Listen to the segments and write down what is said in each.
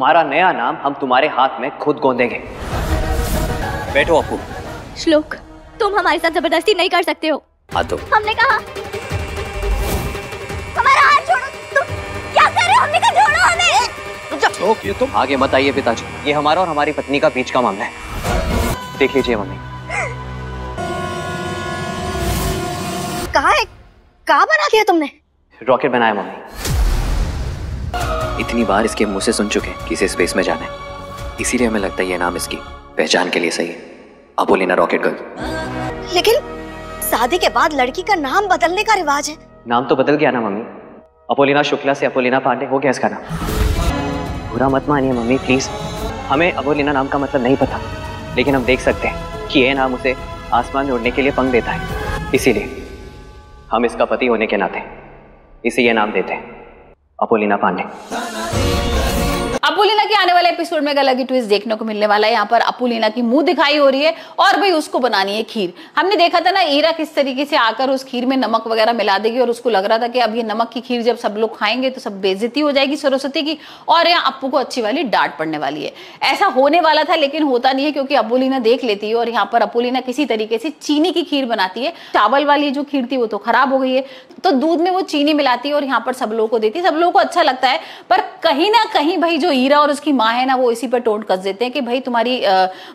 तुम्हारा नया नाम हम तुम्हारे हाथ में खुद गोंदेंगे। बैठो अपू। श्लोक, तुम हमारे साथ जबरदस्ती नहीं कर सकते हो। हाँ तो हमने कहा हमारा हाथ छोड़ो। तुम क्या कर रहे हो? हमने कहा छोड़ो हमें। श्लोक, ये तुम आगे मत आइए पिताजी, ये हमारा और हमारी पत्नी का बीच का मामला है। देख लीजिए मम्मी। कहाँ बना दिया तुमने? रॉकेट बनाया मम्मी। इतनी बार इसके मुंह से सुन चुके हैं कि इसे स्पेस में जाना है, इसीलिए हमें लगता है ये नाम इसकी पहचान के लिए सही है, अपोलिना रॉकेट गर्ल। लेकिन शादी के बाद लड़की का नाम बदलने का रिवाज है। नाम तो बदल गया ना मम्मी, अपोलिना शुक्ला से अपोलिना पांडे हो गया इसका नाम। बुरा मत मानिए मम्मी प्लीज, हमें अपोलिना नाम का मतलब नहीं पता, लेकिन हम देख सकते हैं कि यह नाम उसे आसमान में उड़ने के लिए पंख देता है, इसीलिए हम इसका पति होने के नाते इसे यह नाम देते हैं, अपोलिना पांडे। अपोलिना के आने वाले एपिसोड में एक अलग ही ट्विस्ट देखने को मिलने वाला है। यहाँ पर अपोलिना की मुंह दिखाई हो रही है और भाई उसको बनानी है खीर। हमने देखा था ना ईरा किस तरीके से आकर उस खीर में नमक वगैरह मिला देगी और उसको लग रहा था कि अब ये नमक की खीर जब सब लोग खाएंगे तो सब बेइज्जती हो जाएगी सरस्वती की और यहाँ अप्पू को अच्छी वाली डांट पड़ने वाली है। ऐसा होने वाला था लेकिन होता नहीं है, क्योंकि अपोलिना देख लेती है और यहाँ पर अपोलिना किसी तरीके से चीनी की खीर बनाती है। चावल वाली जो खीर थी वो तो खराब हो गई है, तो दूध में वो चीनी मिलाती है और यहाँ पर सब लोगों को देती है। सब लोगों को अच्छा लगता है, पर कहीं ना कहीं भाई जो ईरा और उसकी माँ है ना वो इसी पर टोंट कस देते हैं कि भाई तुम्हारी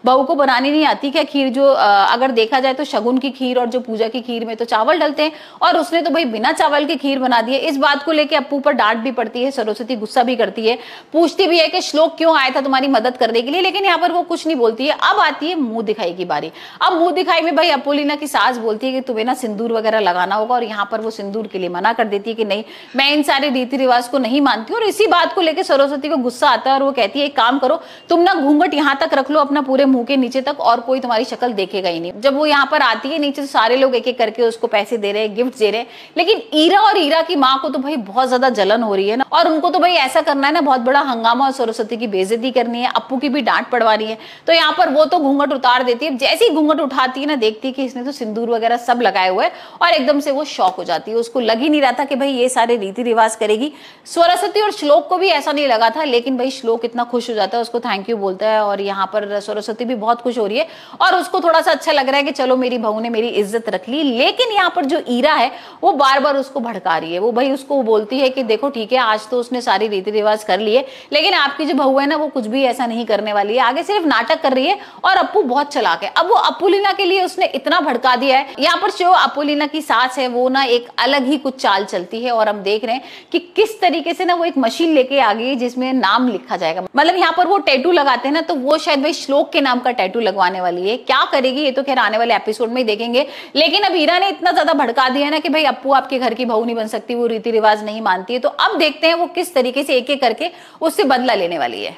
बहू को बनानी नहीं आती क्या खीर? जो अगर देखा जाए तो शगुन की खीर और जो पूजा की खीर में तो चावल डलते हैं और उसने तो भाई बिना चावल की खीर बना दी है। इस बात को लेकर अप्पू पर डांट भी पड़ती है, सरस्वती गुस्सा भी करती है, पूछती भी है कि श्लोक क्यों आया था तुम्हारी मदद करने के लिए, लेकिन यहाँ पर वो कुछ नहीं बोलती है। अब आती है मुंह दिखाई की बारी। अब मुंह दिखाई में भाई अपोलिना की सास बोलती है कि तुम्हें ना सिंदूर वगैरह लगाना होगा और यहाँ पर वो सिंदूर के लिए मना कर देती है कि नहीं, मैं इन सारे रीति रिवाज को नहीं मानती। और इसी बात को लेकर सरस्वती को गुस्सा आता है और वो कहती है एक काम करो, तुम ना घूंघट यहाँ तक रख लो अपना पूरे मुंह के नीचे तक और कोई तुम्हारी शक्ल देखेगा ही नहीं। जब वो यहाँ पर आती है नीचे तो सारे लोग एक एक करके उसको पैसे दे रहे हैं, गिफ्ट दे रहे हैं, लेकिन ईरा और ईरा की माँ को तो भाई बहुत ज्यादा जलन हो रही है ना, और उनको तो भाई ऐसा करना है ना, बहुत बड़ा हंगामा और सरस्वती की बेइज्जती करनी है, अप्पू की भी डांट पड़वानी है। तो यहाँ पर वो तो घूंघट उतार देती है। जैसे ही घूंघट उठाती है ना, देखती है कि इसने तो सिंदूर वगैरह सब लगाए हुए और एकदम से वो शॉक हो जाती है। उसको लग ही नहीं रहा था कि भाई ये सारे रीति रिवाज करेगी। सरस्वती और श्लोक को भी ऐसा नहीं लगा था, लेकिन भाई श्लोक इतना खुश हो जाता है, उसको थैंक यू बोलता है और यहाँ पर सरस्वती भी बहुत खुश हो रही है और उसको थोड़ा सा अच्छा लग रहा है कि चलो मेरी बहू ने मेरी इज्जत रख ली। लेकिन यहाँ पर जो ईरा है वो बार बार उसको भड़का रही है। वो भाई उसको बोलती है कि देखो ठीक है, आज तो उसने सारी रीति रिवाज कर लिए, लेकिन आपकी जो बहू है ना वो कुछ भी ऐसा नहीं करने वाली है, आगे सिर्फ नाटक कर रही है और अप्पू बहुत चालाक है। अब वो अपोलिना के लिए उसने इतना भड़का दिया है। यहाँ पर जो अपोलिना की सास है वो ना एक अलग ही कुछ चाल चलती है और हम देख रहे हैं कि किस तरीके से ना वो एक मशीन लेके आ गई जिसमें नाम लिखा जाएगा। मतलब यहाँ पर वो टैटू लगाते हैं ना, तो वो शायद भाई श्लोक के नाम का टैटू लगवाने वाली है। क्या करेगी ये तो खैर आने वाले एपिसोड में ही देखेंगे। लेकिन अब ईरा ने इतना ज्यादा भड़का दिया है ना कि भाई अप्पू आपके घर की बहू नहीं बन सकती, वो रीति रिवाज नहीं मानती है। तो अब देखते हैं वो किस तरीके से एक एक करके उससे बदला लेने वाली है।